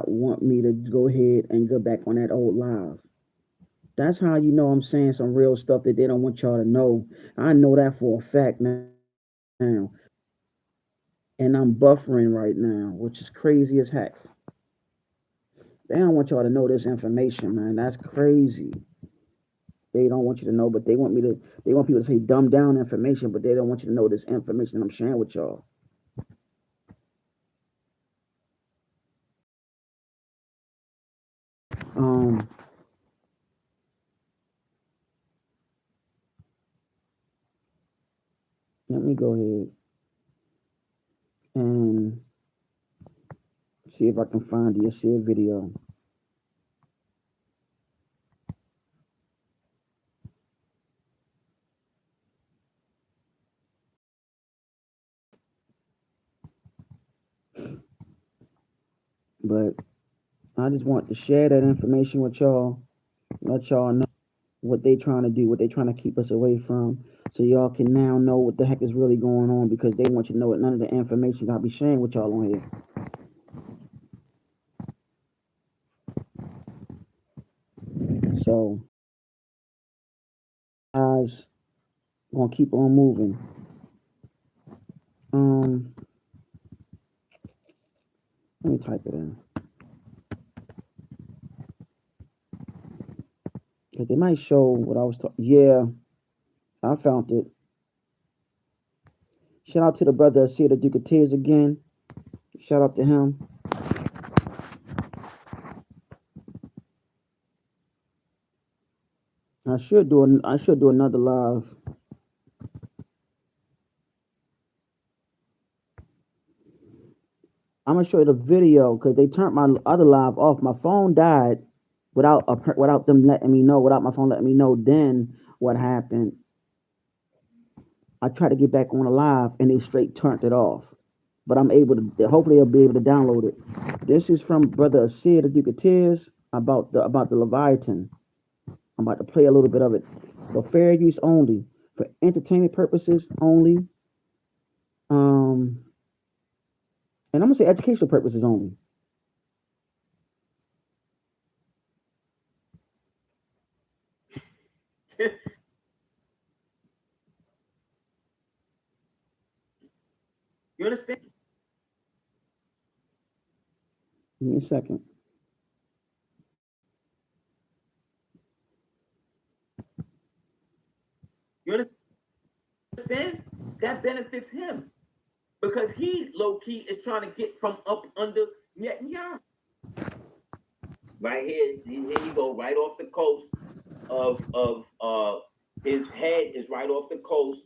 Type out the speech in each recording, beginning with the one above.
want me to go ahead and go back on that old live. That's how you know I'm saying some real stuff that they don't want y'all to know. I know that for a fact now. And I'm buffering right now, which is crazy as heck. They don't want y'all to know this information, man. That's crazy. They don't want you to know, but they want people to say dumb down information, but they don't want you to know this information I'm sharing with y'all. Um, Let me go ahead and see if I can find the share video. But I just want to share that information with y'all, let y'all know what they trying to do, what they trying to keep us away from, so y'all can now know what the heck is really going on because they want you to know that none of the information I'll be sharing with y'all on here. So, guys, gonna keep on moving. Um, Let me type it in because they might show what I was talking. Yeah, I found it. Shout out to the brother Cedar Duke of Tears again. Shout out to him. I should do another live. I'm gonna show you the video because they turned my other live off. My phone died without them letting me know, without my phone letting me know. Then what happened? I tried to get back on the live and they straight turned it off. But I'm able to. Hopefully, I'll be able to download it. This is from Brother Asir the Duke of Tears about the Leviathan. I'm about to play a little bit of it. For fair use only, for entertainment purposes only, um, and I'm gonna say educational purposes only. You understand? Give me a second. You understand? That benefits him because he low key is trying to get from up under Netanyahu. Right here, here you go, right off the coast of his head is right off the coast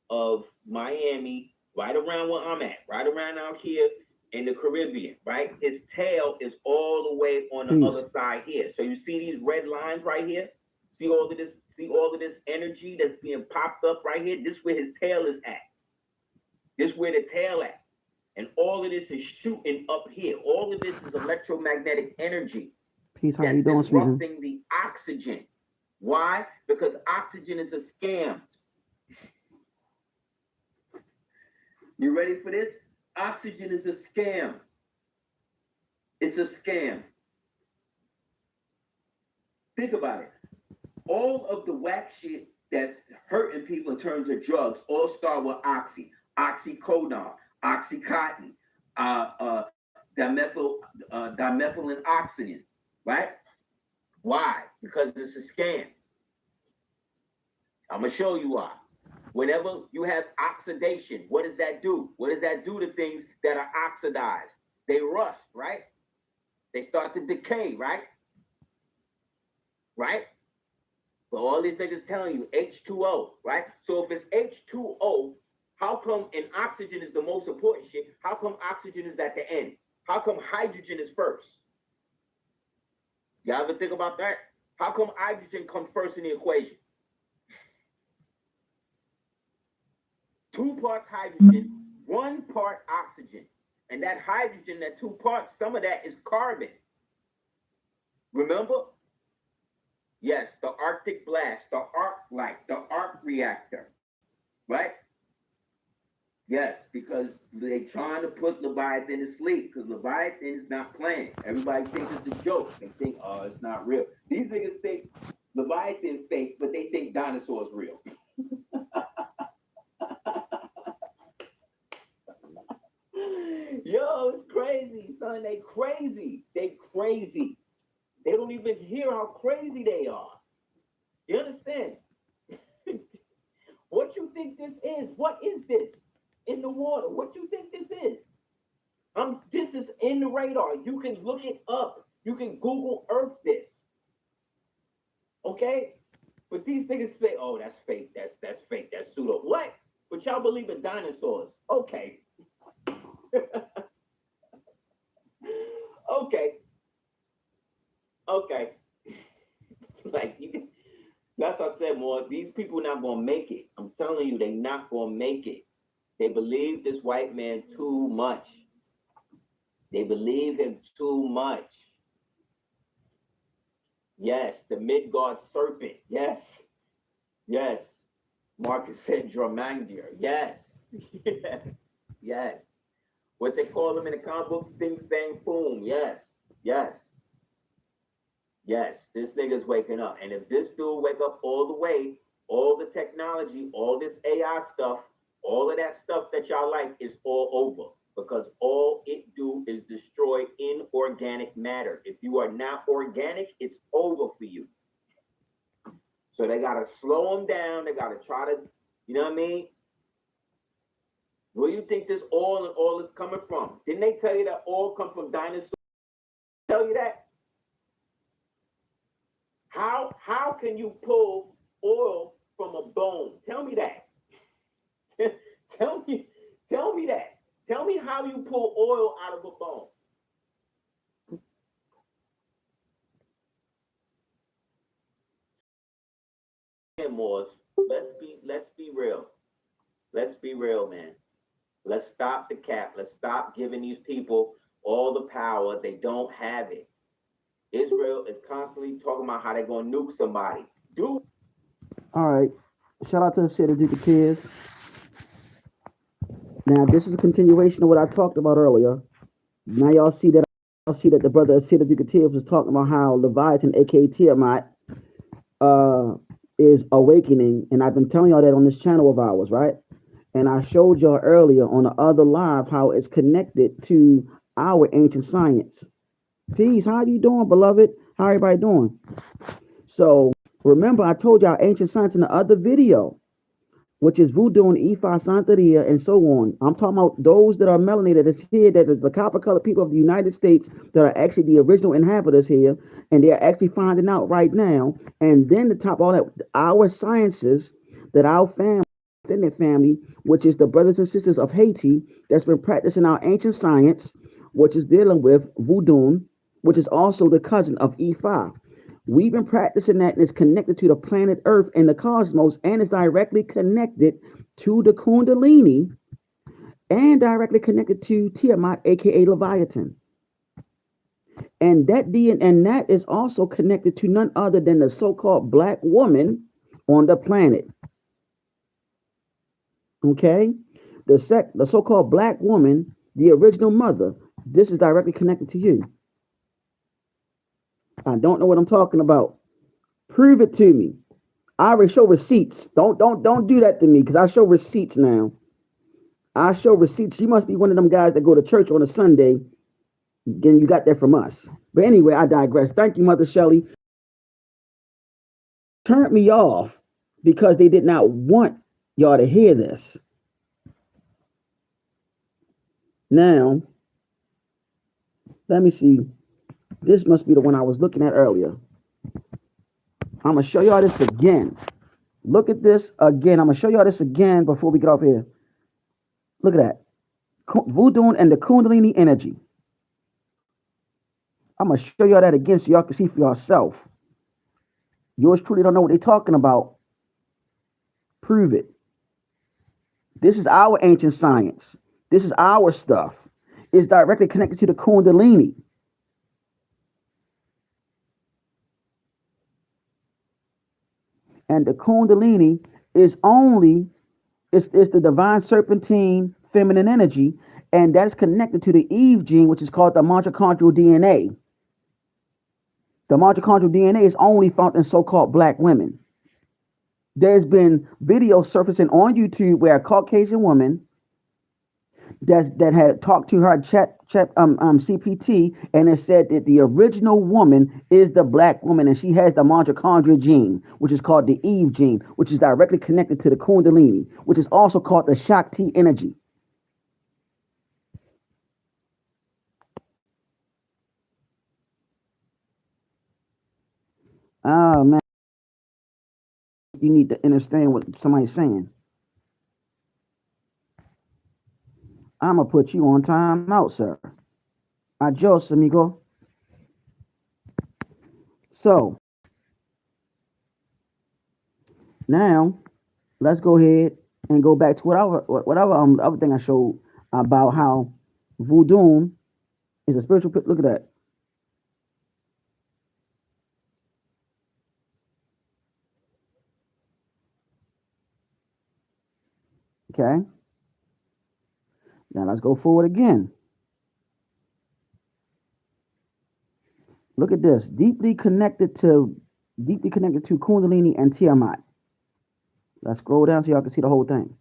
of Miami, right around where I'm at, right around out here in the Caribbean, right? His tail is all the way on the Peace. other side here. So you see these red lines right here? See all of this energy that's being popped up right here? This is where his tail is at. This is where the tail at. And all of this is shooting up here. All of this is electromagnetic energy Peace. How that's you doing, Susan? disrupting the oxygen. Why? Because oxygen is a scam. You ready for this? Oxygen is a scam. It's a scam. Think about it. All of the whack shit that's hurting people in terms of drugs all start with oxycodone, oxycontin, dimethylene oxidant, right? Why? Because it's a scam. I'm gonna show you why. Whenever you have oxidation, what does that do? What does that do to things that are oxidized? They rust, right? They start to decay, right? Right? But all these niggas telling you H2O, right? So if it's H2O, how come and oxygen is the most important shit? How come oxygen is at the end? How come hydrogen is first? Y'all ever think about that? How come hydrogen comes first in the equation? Two parts hydrogen, one part oxygen. And that hydrogen, that two parts, some of that is carbon. Remember? Yes, the Arctic blast, the arc light, the arc reactor, right? Yes, because they trying to put Leviathan to sleep because Leviathan is not playing. Everybody thinks it's a joke. They think, oh, it's not real. These niggas think Leviathan fake, but they think dinosaurs real. Yo, it's crazy, son. They crazy. They crazy. They don't even hear how crazy they are. You understand? What you think this is? What is this in the water? What you think this is? This is in the radar. You can look it up. You can Google Earth this. Okay? But these niggas say, oh, that's fake. That's fake. That's pseudo. What? But y'all believe in dinosaurs. Okay. Okay. Okay. Like that's what I said, more. These people not gonna make it. I'm telling you, they not gonna make it. They believe this white man too much. They believe him too much. Yes, the Midgard serpent. Yes. Yes. Marcus said Dromandier. Yes. Yes. Yes. What they call him in the comic book, Thing Fang Foom. Yes. Yes. Yes. This nigga's waking up. And if this dude wake up all the way, all the technology, all this AI stuff, all of that stuff that y'all like is all over. Because all it do is destroy inorganic matter. If you are not organic, it's over for you. So they gotta slow them down. They gotta try to, you know what I mean? Where do you think this oil and all is coming from? Didn't they tell you that oil come from dinosaurs? Tell you that? How can you pull oil from a bone? Tell me that. tell me that. Tell me how you pull oil out of a bone. Moors, let's be real. Let's be real, man. Let's stop the cap. Let's stop giving these people all the power. They don't have it. Israel is constantly talking about how they're gonna nuke somebody. Dude. All right. Shout out to the City of Duketeers. Now this is a continuation of what I talked about earlier. Now y'all see that the brother City of Duketeers was talking about how Leviathan, aka Tiamat, uh, is awakening, and I've been telling y'all that on this channel of ours, right? And I showed y'all earlier on the other live how it's connected to our ancient science. Peace, how you doing, beloved? How everybody doing? So remember, I told y'all ancient science in the other video, which is voodoo and Ifa Santeria and so on. I'm talking about those that are melanated that's here, that is the copper colored people of the United States that are actually the original inhabitants here, and they're actually finding out right now. And then to top all that, our sciences that our family, extended family, which is the brothers and sisters of Haiti, that's been practicing our ancient science, which is dealing with voodoo, which is also the cousin of Ifa. We've been practicing that, and it's connected to the planet Earth and the cosmos, and it's directly connected to the Kundalini and directly connected to Tiamat, aka Leviathan. And that is also connected to none other than the so-called black woman on the planet. Okay? The so-called black woman, the original mother, this is directly connected to you. I don't know what I'm talking about. Prove it to me. I already show receipts. Don't do that to me because I show receipts now. I show receipts. You must be one of them guys that go to church on a Sunday. Then you got that from us. But anyway, I digress. Thank you, Mother Shelley. Turned me off because they did not want y'all to hear this. Now, let me see. This must be the one I was looking at earlier. I'm going to show y'all this again. Look at this again. I'm going to show y'all this again before we get off here. Look at that. Voodoo and the Kundalini energy. I'm going to show y'all that again so y'all can see for yourself. Yours truly don't know what they're talking about. Prove it. This is our ancient science. This is our stuff. It's directly connected to the Kundalini. And the Kundalini is only, it's the divine serpentine feminine energy, and that is connected to the Eve gene, which is called the mitochondrial DNA. The mitochondrial DNA is only found in so-called black women. There's been videos surfacing on YouTube where a Caucasian woman that had talked to her chat CPT, and it said that the original woman is the black woman, and she has the mitochondria gene, which is called the Eve gene, which is directly connected to the Kundalini, which is also called the Shakti energy. Oh man, you need to understand what somebody's saying. I'm gonna put you on timeout, sir. Adios, amigo. So now let's go ahead and go back to whatever other thing I showed about how voodoo is a spiritual. Look at that. Okay. Now let's go forward again. Look at this. Deeply connected to Kundalini and Tiamat. Let's scroll down so y'all can see the whole thing.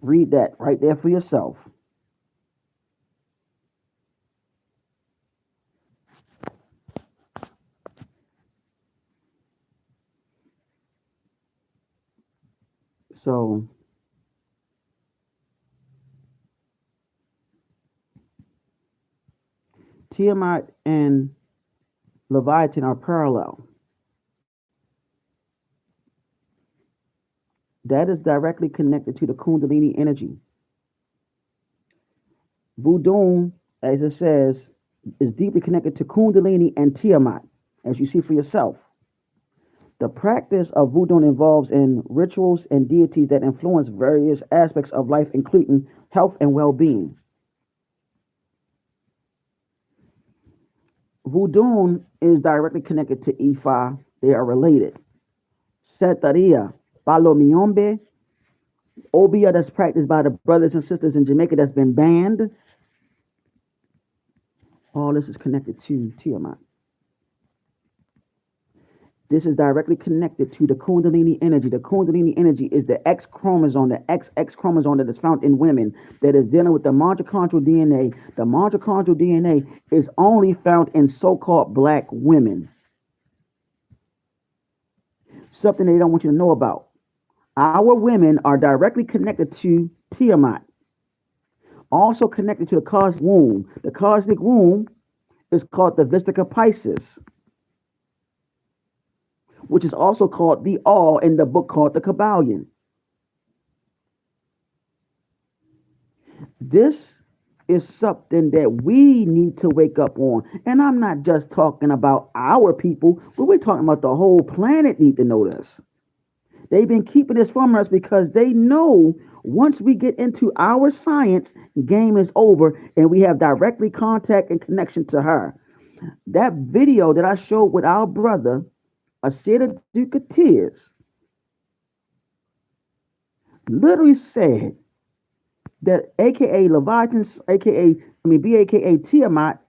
Read that right there for yourself. So Tiamat and Leviathan are parallel. That is directly connected to the Kundalini energy. Voodoo, as it says, is deeply connected to Kundalini and Tiamat, as you see for yourself. The practice of voodoo involves in rituals and deities that influence various aspects of life, including health and well-being. Voodoo is directly connected to Ifa. They are related. Setaria, Palomiombe, Obia that's practiced by the brothers and sisters in Jamaica that's been banned. All this is connected to Tiamat. This is directly connected to the Kundalini energy. The Kundalini energy is the X chromosome, the XX chromosome that is found in women that is dealing with the mitochondrial DNA. The mitochondrial DNA is only found in so called black women. Something they don't want you to know about. Our women are directly connected to Tiamat, also connected to the cosmic womb. The cosmic womb is called the Vistica Pisces, which is also called the All in the book called the Kabbalion. This is something that we need to wake up on. And I'm not just talking about our people, but we're talking about the whole planet need to know this. They've been keeping this from us because they know once we get into our science, game is over and we have directly contact and connection to her. That video that I showed with our brother, Asita Duke of Tears, literally said that AKA Leviathan, BAKA Tiamat,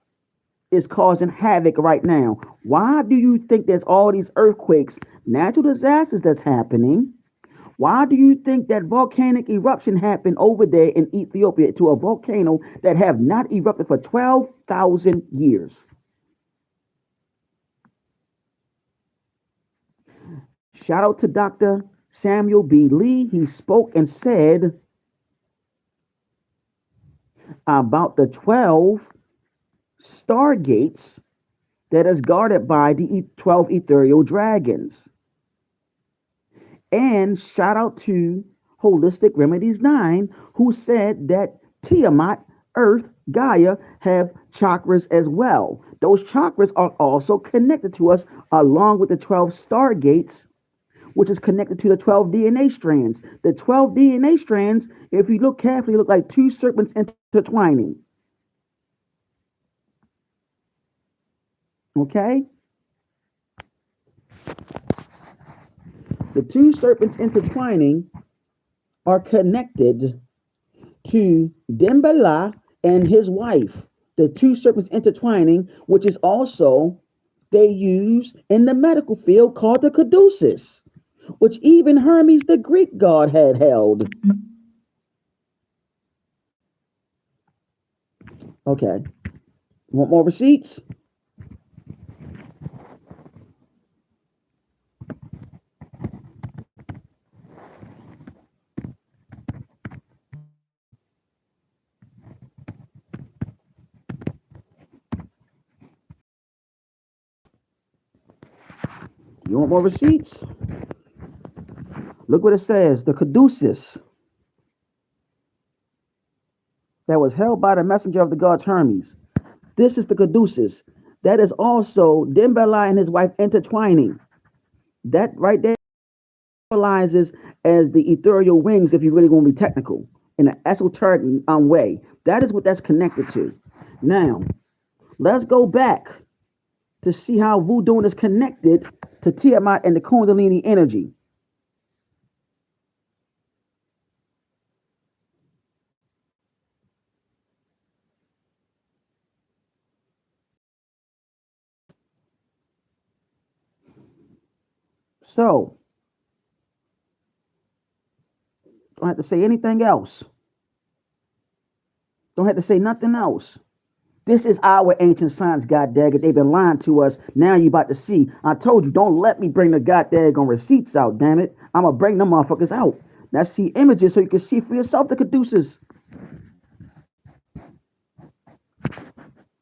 is causing havoc right now. Why do you think there's all these earthquakes, natural disasters that's happening? Why do you think that volcanic eruption happened over there in Ethiopia to a volcano that have not erupted for 12,000 years? Shout out to Dr. Samuel B. Lee. He spoke and said about the 12 stargates that is guarded by the 12 ethereal dragons. And shout out to Holistic Remedies 9, who said that Tiamat, Earth, Gaia have chakras as well. Those chakras are also connected to us along with the 12 stargates, which is connected to the 12 DNA strands. The 12 DNA strands, if you look carefully, look like two serpents intertwining. Okay? The two serpents intertwining are connected to Dembala and his wife. The two serpents intertwining, which is also they use in the medical field called the caduceus, which even Hermes the Greek god had held. Okay. Want more receipts? You want more receipts? Look what it says. The caduceus that was held by the messenger of the gods Hermes. This is the caduceus. That is also Dembala and his wife intertwining. That right there symbolizes as the ethereal wings, if you're really going to be technical, in an esoteric way. That is what that's connected to. Now, let's go back to see how voodoo is connected to Tiamat and the Kundalini energy. So, don't have to say anything else. Don't have to say nothing else. This is our ancient science, god dagger. They've been lying to us. Now you about to see. I told you, don't let me bring the god daggone receipts out, damn it. I'm gonna bring them motherfuckers out. Now see images so you can see for yourself the caduceus.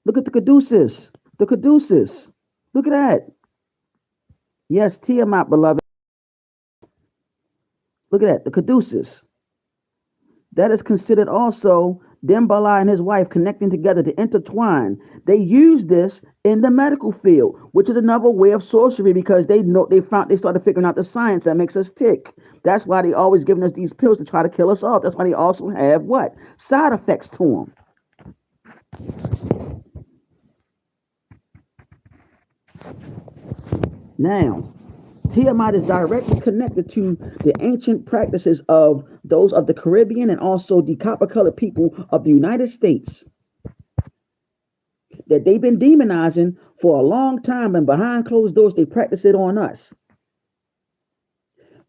Look at the caduceus. The caduceus. Look at that. Yes, Tiamat, beloved. Look at that. The caduceus. That is considered also Dembala and his wife connecting together to intertwine. They use this in the medical field, which is another way of sorcery because they started figuring out the science that makes us tick. That's why they always giving us these pills to try to kill us off. That's why they also have what? Side effects to them. Now, Tiamat is directly connected to the ancient practices of those of the Caribbean and also the copper colored people of the United States that they've been demonizing for a long time, and behind closed doors, they practice it on us.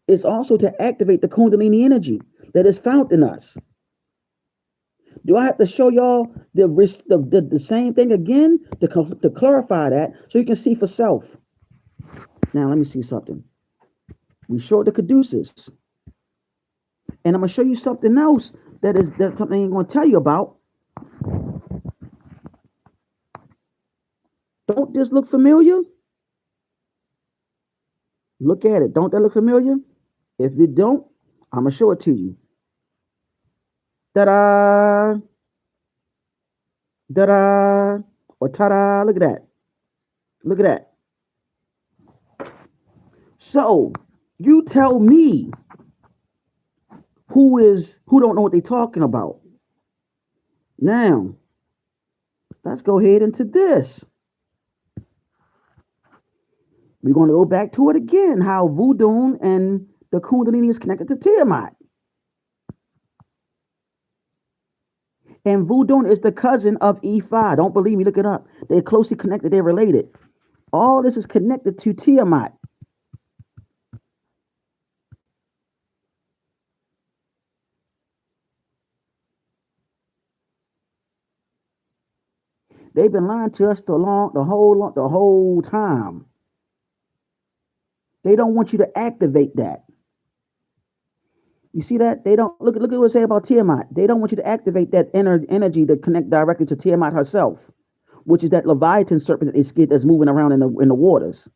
It's also to activate the Kundalini energy that is found in us. Do I have to show y'all the same thing again to clarify that so you can see for self? Now, let me see something. We showed the caduceus. And I'm going to show you something else that's something I'm going to tell you about. Don't this look familiar? Look at it. Don't that look familiar? If it don't, I'm going to show it to you. Ta-da! Ta-da! Or ta-da! Look at that. Look at that. So, you tell me who don't know what they're talking about. Now, let's go ahead into this. We're going to go back to it again, how voodoo and the Kundalini is connected to Tiamat. And voodoo is the cousin of Ifa. Don't believe me, look it up. They're closely connected, they're related. All this is connected to Tiamat. They've been lying to us the whole time. They don't want you to activate that. You see that? They don't look at what it say about Tiamat. They don't want you to activate that inner energy to connect directly to Tiamat herself, which is that Leviathan serpent that's moving around in the waters.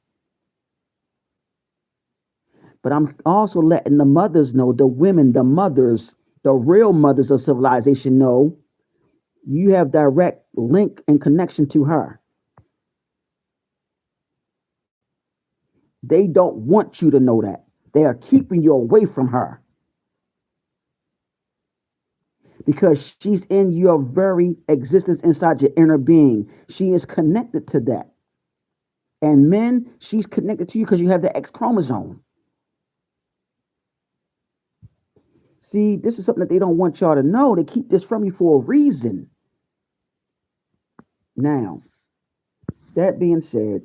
But I'm also letting the mothers know, the women, the mothers, the real mothers of civilization know you have direct link and connection to her. They don't want you to know that. They are keeping you away from her because she's in your very existence inside your inner being. She is connected to that. And men, she's connected to you because you have the X chromosome. See, this is something that they don't want y'all to know. They keep this from you for a reason. Now, that being said,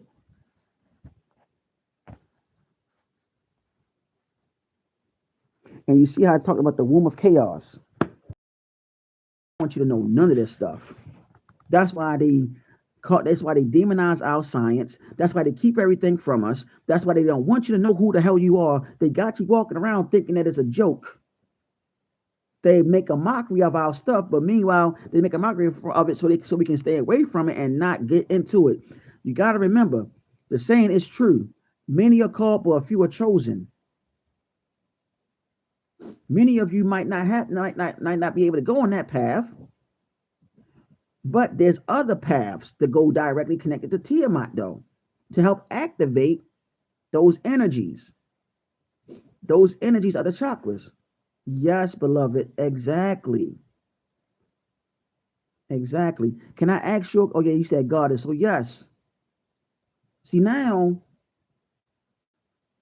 and you see how I talked about the womb of chaos. I want you to know none of this stuff. That's why that's why they demonize our science. That's why they keep everything from us. That's why they don't want you to know who the hell you are. They got you walking around thinking that it's a joke. They make a mockery of our stuff, but meanwhile, they make a mockery of it so we can stay away from it and not get into it. You got to remember, the saying is true. Many are called, but a few are chosen. Many of you might not be able to go on that path, but there's other paths that go directly connected to Tiamat, though, to help activate those energies. Those energies are the chakras. Yes, beloved, exactly. Exactly. Can I ask you? Oh, yeah, you said goddess. So, yes. See, now,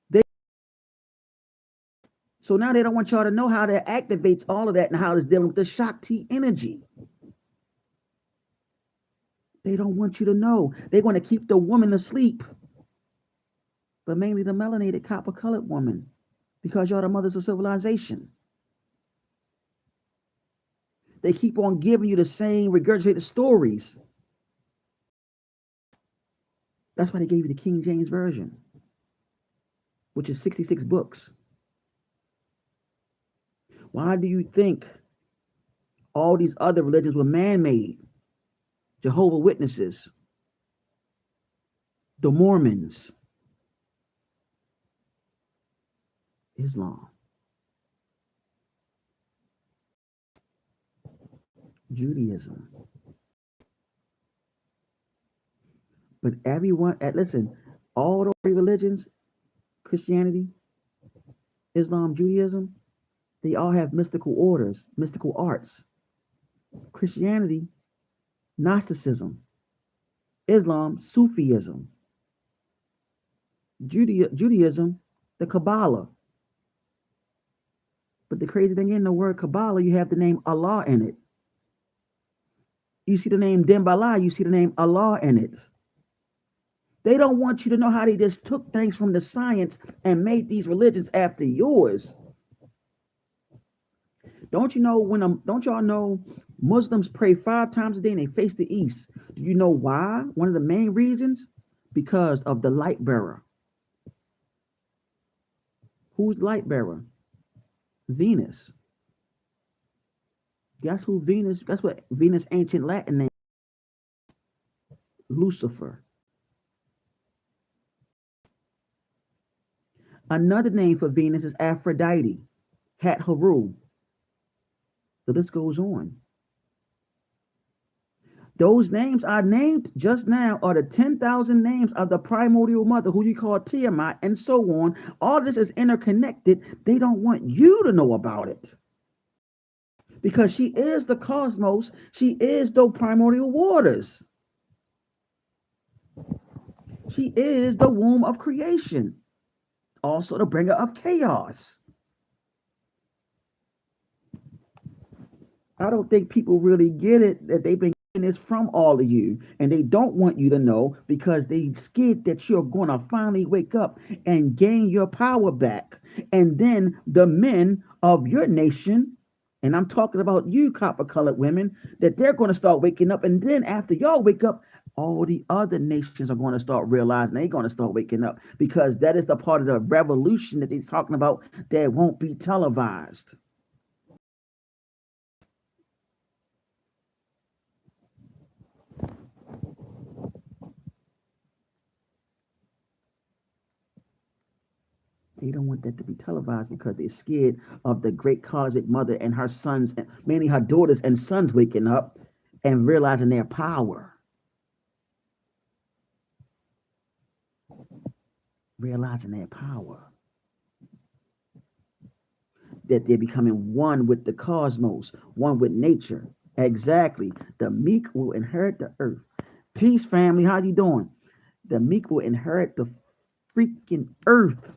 they, so now they don't want y'all to know how that activates all of that and how it's dealing with the Shakti energy. They don't want you to know. They want to keep the woman asleep, but mainly the melanated copper colored woman, because y'all the mothers of civilization. They keep on giving you the same regurgitated stories. That's why they gave you the King James Version, which is 66 books. Why do you think all these other religions were man-made? Jehovah Witnesses, the Mormons, Islam, Judaism. But everyone, listen, all those three religions, Christianity, Islam, Judaism, they all have mystical orders, mystical arts. Christianity, Gnosticism. Islam, Sufism. Judaism, the Kabbalah. But the crazy thing in the word Kabbalah, you have the name Allah in it. You see the name Dembala, you see the name Allah in it. They don't want you to know how they just took things from the science and made these religions after yours. Don't y'all know Muslims pray 5 times a day and they face the east? Do you know why? One of the main reasons? Because of the light bearer. Who's light bearer? Venus. Guess who Venus? That's what Venus ancient Latin name. Lucifer. Another name for Venus is Aphrodite, Hat Haru. The list goes on. Those names I named just now are the 10,000 names of the primordial mother, who you call Tiamat, and so on. All this is interconnected. They don't want you to know about it. Because she is the cosmos. She is the primordial waters. She is the womb of creation. Also the bringer of chaos. I don't think people really get it that they've been getting this from all of you, and they don't want you to know because they scared that you're going to finally wake up and gain your power back. And then the men of your nation, and I'm talking about you copper colored women, that they're going to start waking up. And then after y'all wake up, all the other nations are going to start realizing they're going to start waking up, because that is the part of the revolution that they're talking about that won't be televised. They don't want that to be televised because they're scared of the great cosmic mother and her sons, mainly her daughters and sons, waking up and realizing their power. Realizing their power. That they're becoming one with the cosmos, one with nature. Exactly. The meek will inherit the earth. Peace, family. How you doing? The meek will inherit the freaking earth.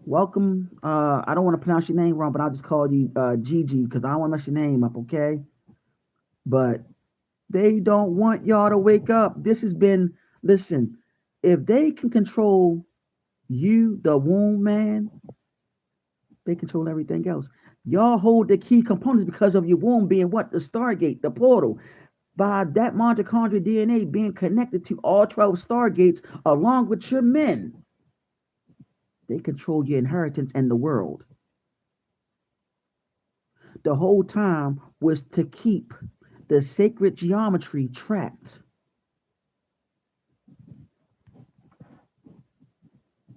Welcome. I don't want to pronounce your name wrong, but I'll just call you Gigi because I don't want to mess your name up, okay? But they don't want y'all to wake up. This has been, listen, if they can control you, the womb man, they control everything else. Y'all hold the key components because of your womb being what? The Stargate, the portal. By that mitochondrial DNA being connected to all 12 Stargates along with your men, they control your inheritance and the world. The whole time was to keep the sacred geometry trapped.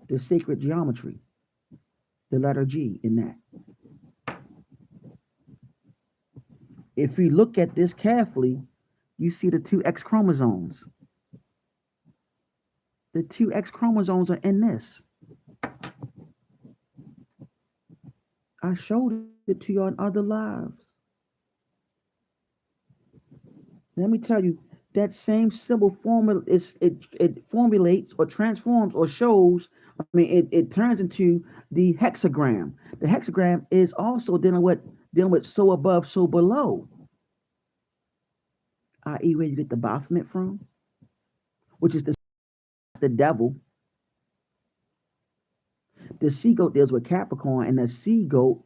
The sacred geometry, the letter G in that. If you look at this carefully, you see the two X chromosomes. The two X chromosomes are in this. I showed it to you on other lives. Let me tell you, that same symbol formula is it formulates or transforms or shows. I mean, it turns into the hexagram. The hexagram is also dealing with so above, so below, i.e., where you get the Baphomet from, which is the devil. The sea goat deals with Capricorn, and the sea goat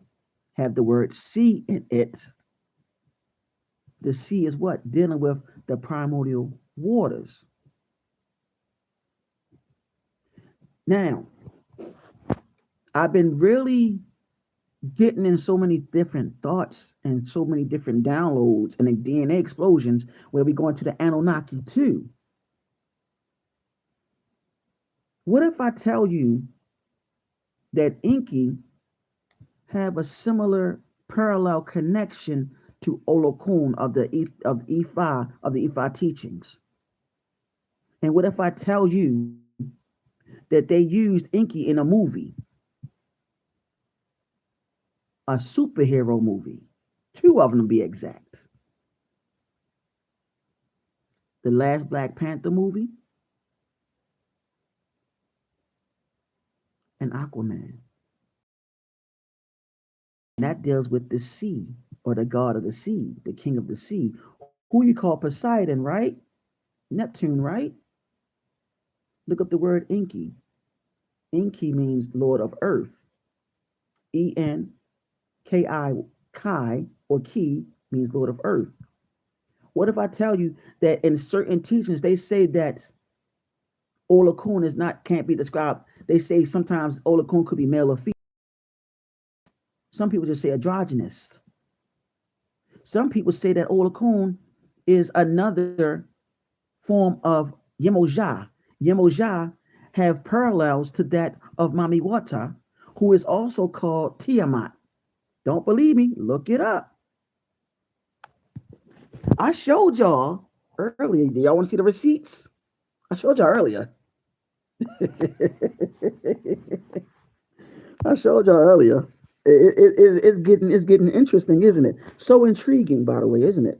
have the word sea in it. The sea is what? Dealing with the primordial waters. Now, I've been really getting in so many different thoughts and so many different downloads and the DNA explosions where we go into the Anunnaki too. What if I tell you that Inky have a similar parallel connection to Olokun of the Ifa teachings? And what if I tell you that they used Inky in a movie, a superhero movie, two of them to be exact? The last Black Panther movie and Aquaman. And that deals with the sea or the god of the sea, the king of the sea, who you call Poseidon, right? Neptune, right? Look up the word Enki. Enki means Lord of Earth. Enki, Kai, or Ki means Lord of Earth. What if I tell you that in certain teachings they say that Olokun is not can't be described? They say sometimes Olokun could be male or female. Some people just say androgynous. Some people say that Olokun is another form of Yemoja. Yemoja have parallels to that of Mami Wata, who is also called Tiamat. Don't believe me? Look it up. I showed y'all earlier. Do y'all want to see the receipts? I showed y'all earlier. I showed y'all earlier. It's getting interesting, isn't it? So intriguing, by the way, isn't it?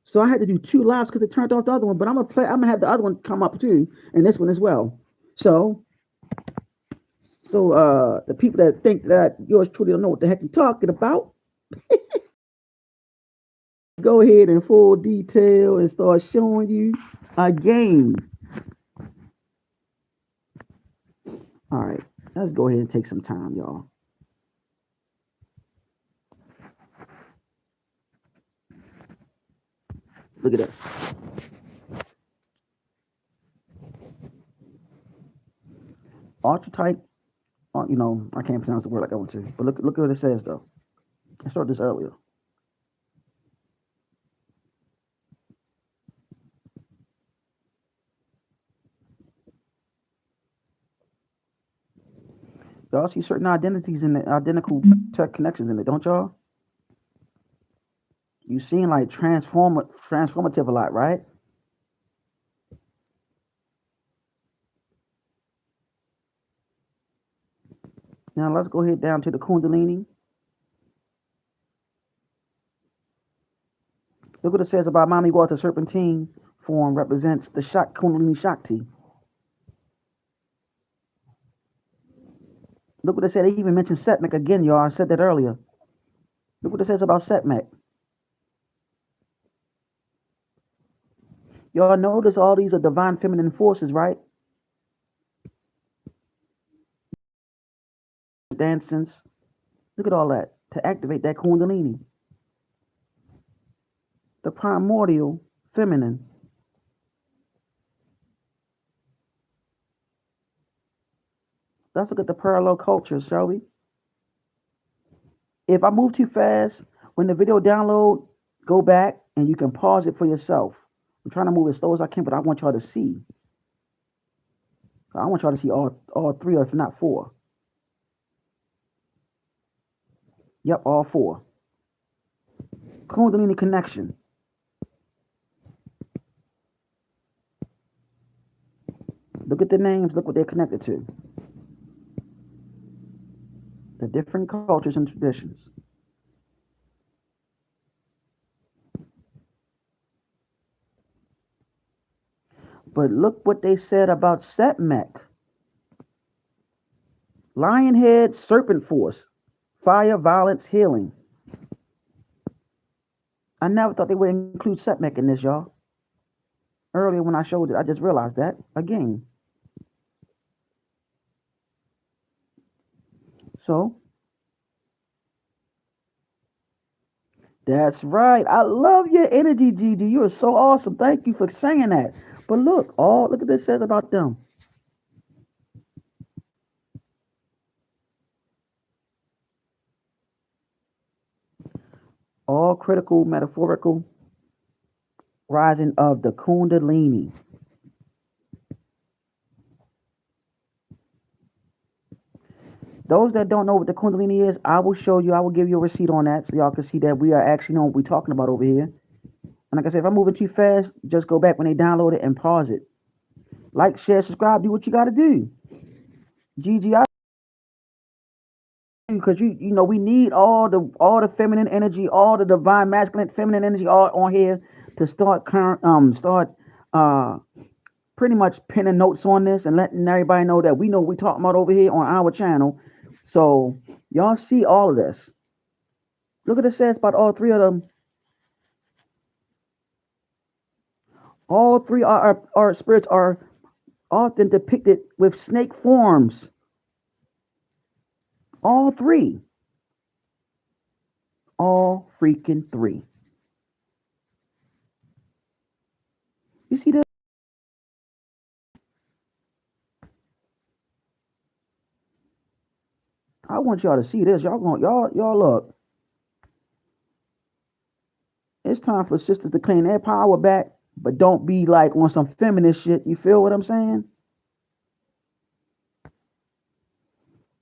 So I had to do two lives because it turned off the other one. But I'm gonna play. I'm gonna have the other one come up too, and this one as well. So, the people that think that yours truly don't know what the heck you're talking about, go ahead in full detail and start showing you a game. All right, let's go ahead and take some time, y'all. Look at this. Archetype. I can't pronounce the word like I want to, but look at what it says though. I started this earlier. Y'all see certain identities in the identical tech connections in it, don't y'all? You seen like transformative a lot, right? Now let's go ahead down to the Kundalini. Look what it says about Mami Walter serpentine form represents the Kundalini Shakti. Look what it said. They even mentioned Setmek again, y'all. I said that earlier. Look what it says about Setmek. Y'all notice all these are divine feminine forces, right? Dancing. Look at all that to activate that Kundalini. The primordial feminine. Let's look at the parallel cultures, shall we? If I move too fast, when the video download, go back and you can pause it for yourself. I'm trying to move as slow as I can, but I want y'all to see. I want y'all to see all three, or if not four. Yep, all four. Kundalini connection. Look at the names. Look what they're connected to. The different cultures and traditions. But look what they said about Setmek. Lionhead, serpent force, fire, violence, healing. I never thought they would include Setmek in this, y'all. Earlier when I showed it, I just realized that again. So, that's right. I love your energy, Gigi. You are so awesome. Thank you for saying that. But look at this says about them. All critical, metaphorical rising of the Kundalini. Those that don't know what the Kundalini is, I will show you. I will give you a receipt on that so y'all can see that we are actually know what we're talking about over here. And like I said, if I'm moving too fast, just go back when they download it and pause it. Like, share, subscribe, do what you got to do. Gigi, because you know we need all the feminine energy, all the divine masculine feminine energy all on here to start uh pretty much pinning notes on this and letting everybody know that we know what we talking about over here on our channel. So y'all see all of this. Look what it says about all three of them. All three our spirits are often depicted with snake forms. All three. All freaking three. You see this? I want y'all to see this. Y'all look. It's time for sisters to claim their power back, but don't be like on some feminist shit. You feel what I'm saying?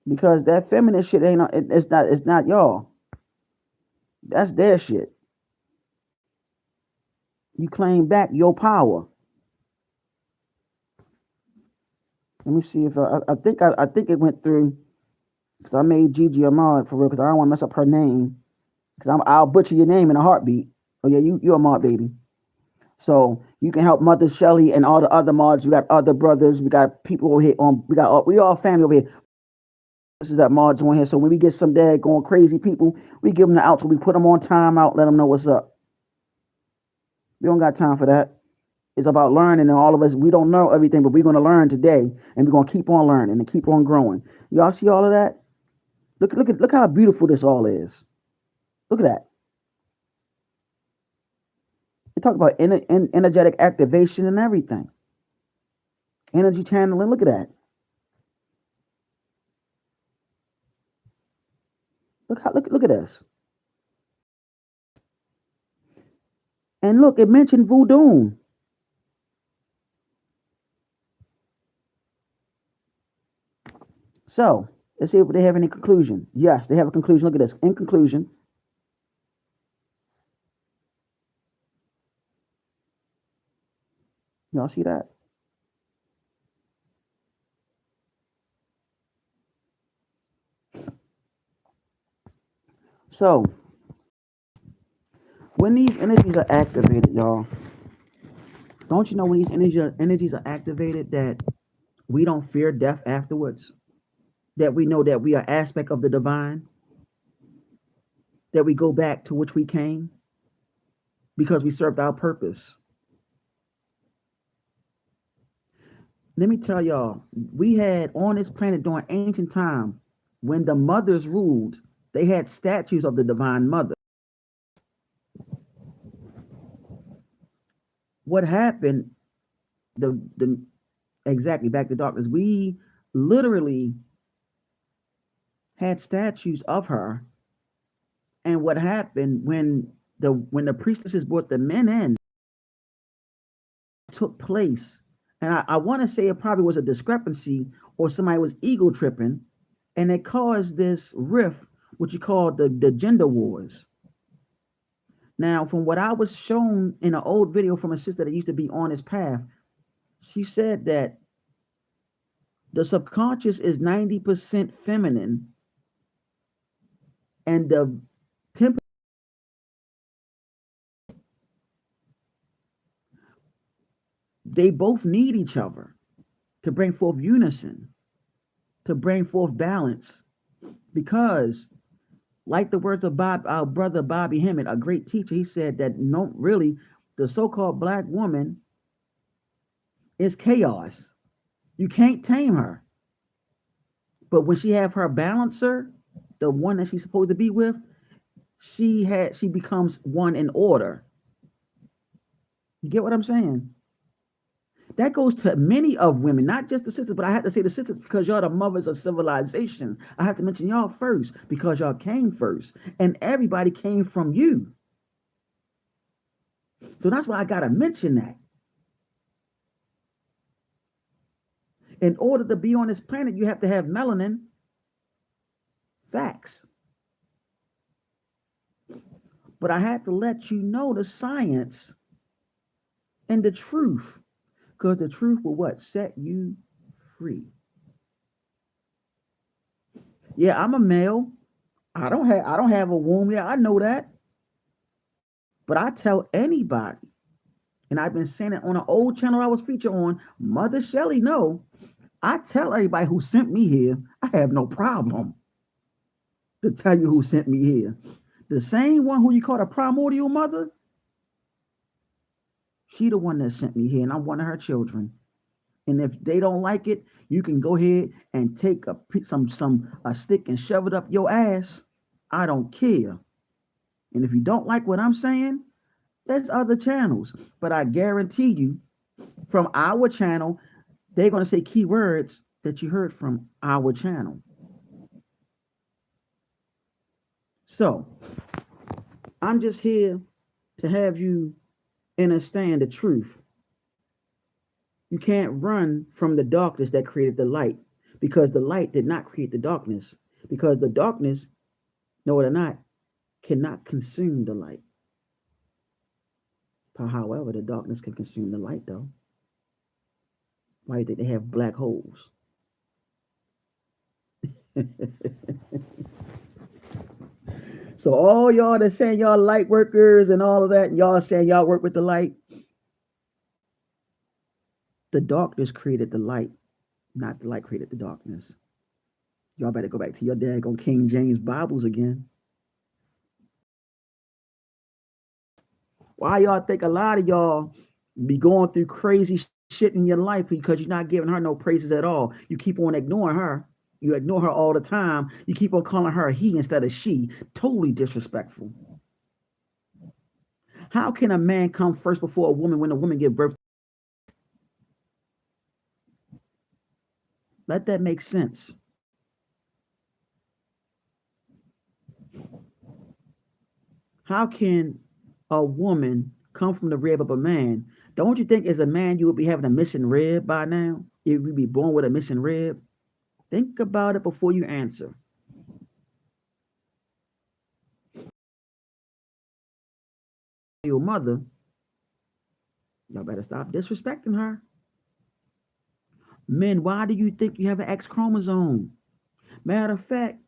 Because that feminist shit it's not y'all. That's their shit. You claim back your power. Let me see if I think it went through because I made Gigi a mod for real because I don't want to mess up her name because I'll butcher your name in a heartbeat. Oh yeah, you're a mod baby. So you can help Mother Shelley and all the other mods. We got other brothers. We got people over here on. We all family over here. This is that mods on here. So when we get some dad going crazy people, we give them the out. So we put them on timeout. Let them know what's up. We don't got time for that. It's about learning, and all of us, we don't know everything, but we're going to learn today, and we're going to keep on learning and keep on growing. Y'all see all of that? Look how beautiful this all is. Look at that. They talk about energetic activation and everything. Energy channeling. Look at that. Look at this. And look, it mentioned voodoo. So let's see if they have any conclusion. Yes, they have a conclusion. Look at this. In conclusion, y'all see that? So when these energies are activated, y'all, don't you know when these energies are activated that we don't fear death afterwards? That we know that we are aspect of the divine, that we go back to which we came because we served our purpose. Let me tell y'all, we had on this planet during ancient time, when the mothers ruled, they had statues of the divine mother. What happened, the exactly back to darkness, we literally had statues of her. And what happened when the priestesses brought the men in, took place. And I want to say it probably was a discrepancy or somebody was ego tripping, and it caused this rift, which you call the gender wars. Now, from what I was shown in an old video from a sister that used to be on this path, she said that the subconscious is 90% feminine and the temper, they both need each other to bring forth unison, to bring forth balance. Because, like the words of our brother Bobby Hemmett, a great teacher, he said that no, really, the so-called black woman is chaos. You can't tame her. But when she have her balancer, the one that she's supposed to be with, she becomes one in order. You get what I'm saying? That goes to many of women, not just the sisters, but I have to say the sisters because y'all the mothers of civilization. I have to mention y'all first because y'all came first, and everybody came from you. So that's why I gotta mention that. In order to be on this planet, you have to have melanin. Facts. But I had to let you know the science and the truth, because the truth will what set you free. Yeah, I'm a male. I don't have a womb. Yeah, I know that. But I tell anybody, and I've been saying it on an old channel I was featured on, Mother Shelley. No, I tell everybody who sent me here, I have no problem to tell you who sent me here. The same one who you call the primordial mother, she the one that sent me here, and I'm one of her children. And if they don't like it, you can go ahead and take a stick and shove it up your ass. I don't care. And if you don't like what I'm saying, there's other channels. But I guarantee you, from our channel, they're going to say keywords that you heard from our channel. So I'm just here to have you understand the truth. You can't run from the darkness that created the light because the light did not create the darkness. Because the darkness, know it or not, cannot consume the light. However, the darkness can consume the light, though. Why do you think they have black holes? So all y'all that saying y'all light workers and all of that, and y'all saying y'all work with the light, the darkness created the light, not the light created the darkness. Y'all better go back to your daggone King James Bibles again. Why y'all think a lot of y'all be going through crazy shit in your life because you're not giving her no praises at all? You keep on ignoring her. You ignore her all the time. You keep on calling her he instead of she. Totally disrespectful. How can a man come first before a woman when a woman give birth? Let that make sense. How can a woman come from the rib of a man? Don't you think as a man you would be having a missing rib by now? You would be born with a missing rib? Think about it before you answer. Your mother, y'all better stop disrespecting her. Men, why do you think you have an X chromosome? Matter of fact,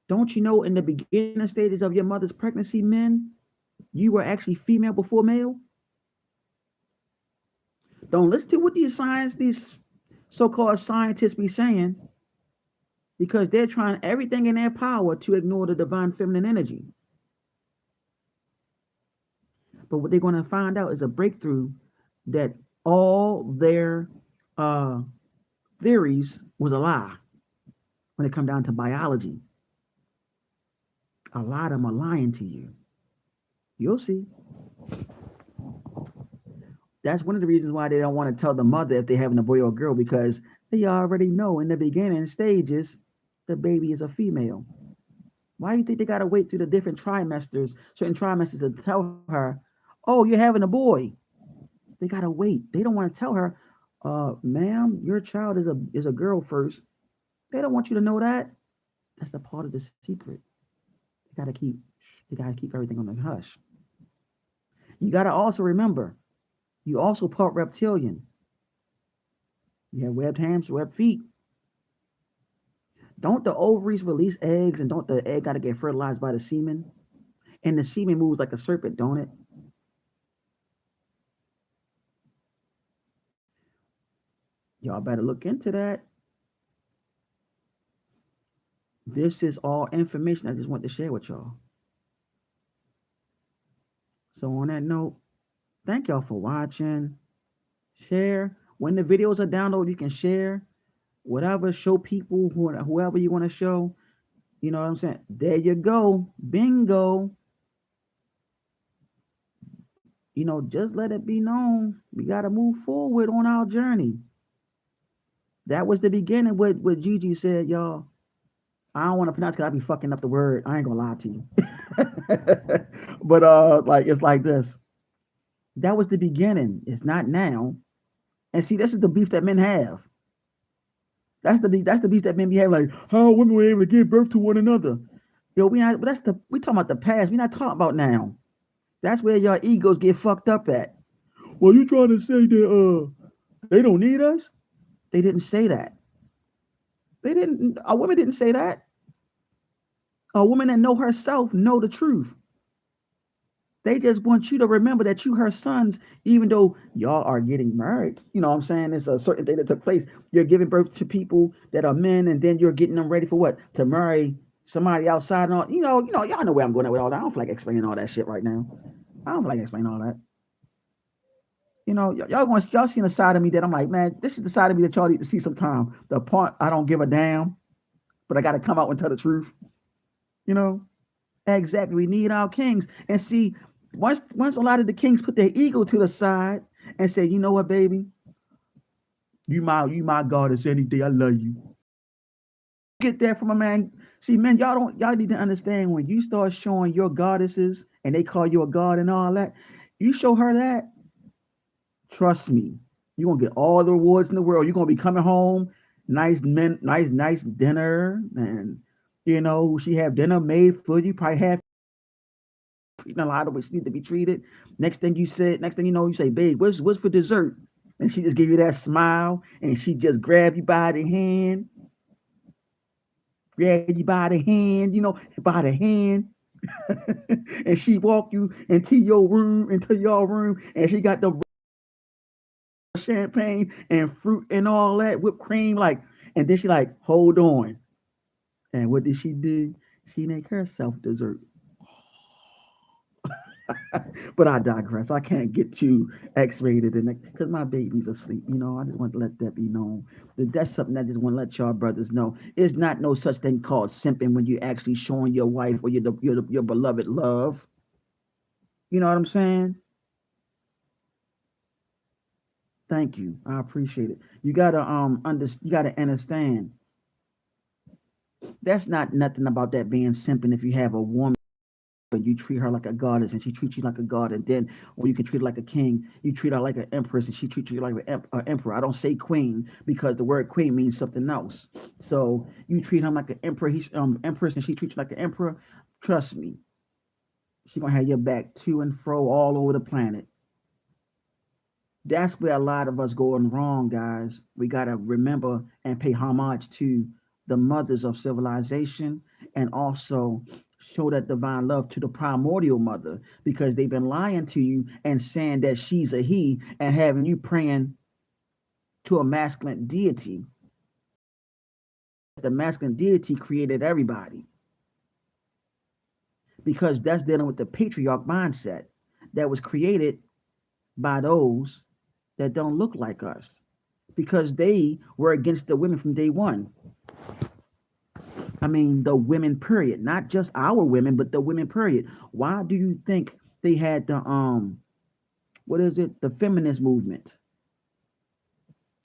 don't you know in the beginning stages of your mother's pregnancy, men, You were actually female before male. Don't listen to what these so-called scientists be saying, because they're trying everything in their power to ignore the divine feminine energy. But what they're going to find out is a breakthrough that all their uh, theories was a lie when it come down to biology. A lot of them are lying to you. You'll see. That's one of the reasons why they don't want to tell the mother if they're having a boy or a girl, because they already know in the beginning stages the baby is a female. Why do you think they got to wait through the different trimesters, certain trimesters, to tell her, oh, you're having a boy? They got to wait. They don't want to tell her, ma'am, your child is a girl first. They don't want you to know that. That's a part of the secret. They got to keep they got to keep everything on the hush. You got to also remember, you also part reptilian. You have webbed hands, webbed feet. Don't the ovaries release eggs, and don't the egg got to get fertilized by the semen? And the semen moves like a serpent, don't it? Y'all better look into that. This is all information I just want to share with y'all. So on that note, thank y'all for watching. Share. When the videos are downloaded, you can share whatever. Show people whoever you want to show. You know what I'm saying? There you go. Bingo. Just let it be known. We got to move forward on our journey. That was the beginning. What Gigi said, y'all. I don't want to pronounce because I be fucking up the word. I ain't gonna lie to you. But like it's like this. That was the beginning. It's not now. And see, this is the beef that men have. That's the beef that men be having. Like how women were able to give birth to one another. Yo, we talking about the past. We not talking about now. That's where your egos get fucked up at. Well, you trying to say that they don't need us? They didn't say that. They didn't. A woman didn't say that. A woman that know herself know the truth. They just want you to remember that you her sons, even though y'all are getting married. You know what I'm saying? It's a certain thing that took place. You're giving birth to people that are men, and then you're getting them ready for what? To marry somebody outside and all. Y'all know where I'm going with all that. I don't feel like explaining all that shit right now. I don't feel like explaining all that. Y'all seeing a side of me that I'm like, man, this is the side of me that y'all need to see sometime. The part I don't give a damn, but I gotta come out and tell the truth. You know? Exactly. We need our kings. And see, once a lot of the kings put their ego to the side and say, you know what, baby, you my goddess any day. I love you. Get that from a man. See, men, y'all need to understand, when you start showing your goddesses and they call you a god and all that, you show her that, trust me, you're gonna get all the rewards in the world. You're gonna be coming home, nice men, nice dinner, and she have dinner made for you, probably have treating a lot of what she need to be treated. Next thing you know, you say, babe, what's for dessert? And she just give you that smile, and she just grab you by the hand, grab you by the hand, by the hand, and she walk you into your room, and she got the champagne and fruit and all that, whipped cream, like, and then she like, hold on. And what did she do? She make herself dessert. But I digress. I can't get too X-rated in it because my baby's asleep. I just want to let that be known. That's something I just want to let y'all brothers know. It's not no such thing called simping when you're actually showing your wife or your beloved love. You know what I'm saying? Thank you. I appreciate it. You gotta understand. That's not nothing about that being simping if you have a woman. But you treat her like a goddess and she treats you like a god, and then or you can treat her like a king, you treat her like an empress and she treats you like an emperor. I don't say queen because the word queen means something else. So you treat him like an emperor, empress, and she treats you like an emperor. Trust me, she gonna have your back to and fro all over the planet. That's where a lot of us going wrong, guys. We gotta remember and pay homage to the mothers of civilization, and also Show that divine love to the primordial mother, because they've been lying to you and saying that she's a he and having you praying to a masculine deity. The masculine deity created everybody, because that's dealing with the patriarch mindset that was created by those that don't look like us, because they were against the women from day one. I mean, the women, period, not just our women, but the women, period. Why do you think they had the what is it, the feminist movement?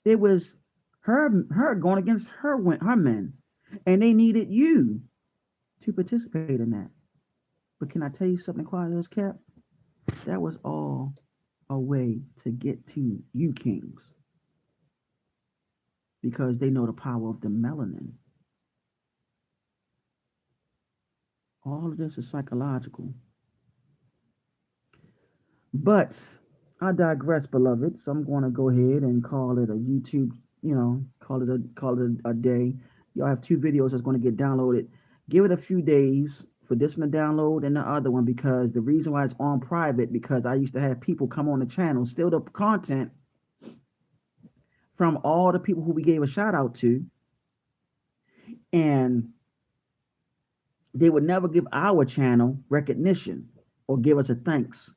It was her going against her men, and they needed you to participate in that. But can I tell you something, quiet as kept? That was all a way to get to you kings, because they know the power of the melanin. All of this is psychological. But I digress, beloved. So I'm going to go ahead and call it a YouTube. Call it a day. Y'all have two videos that's going to get downloaded. Give it a few days for this one to download and the other one, because the reason why it's on private, because I used to have people come on the channel, steal the content from all the people who we gave a shout out to, and they would never give our channel recognition or give us a thanks.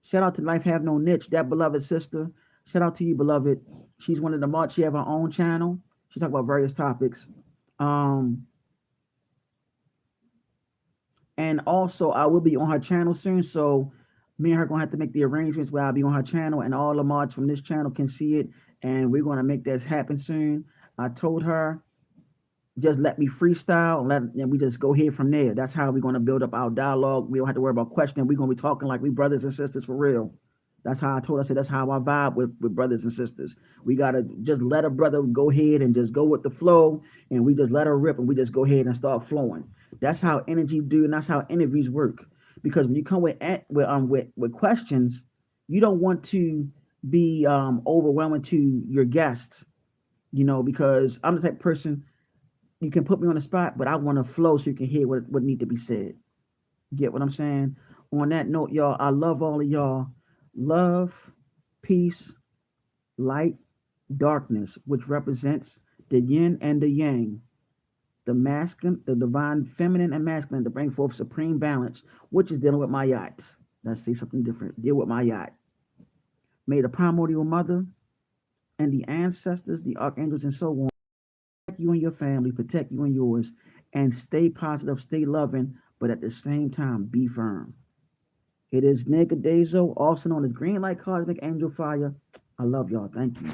Shout out to Life Have No Niche, that beloved sister. Shout out to you, beloved. She's one of the mods. She have her own channel. She talk about various topics. Um, and also I will be on her channel soon. So me and her gonna have to make the arrangements where I'll be on her channel, and all the mods from this channel can see it. And we're gonna make this happen soon. I told her, just let me freestyle, and we just go here from there. That's how we're going to build up our dialogue. We don't have to worry about questioning. We're going to be talking like we brothers and sisters for real. That's how I told her. I said that's how I vibe with brothers and sisters. We got to just let a brother go ahead and just go with the flow, and we just let her rip, and we just go ahead and start flowing. That's how energy do, and that's how interviews work. Because when you come with questions, you don't want to be overwhelming to your guests, because I'm the type of person, you can put me on the spot, but I want to flow so you can hear what need to be said. Get what I'm saying? On that note, y'all, I love all of y'all. Love, peace, light, darkness, which represents the yin and the yang, the masculine, the divine feminine and masculine, to bring forth supreme balance, which is dealing with my yachts. Let's see something different. Deal with my yacht. May the primordial mother and the ancestors, the archangels, and so on, you and your family, protect you and yours, and stay positive, stay loving, but at the same time, be firm. It is Nigga Dezo, also known as Green Light Cosmic Angel Fire. I love y'all. Thank you.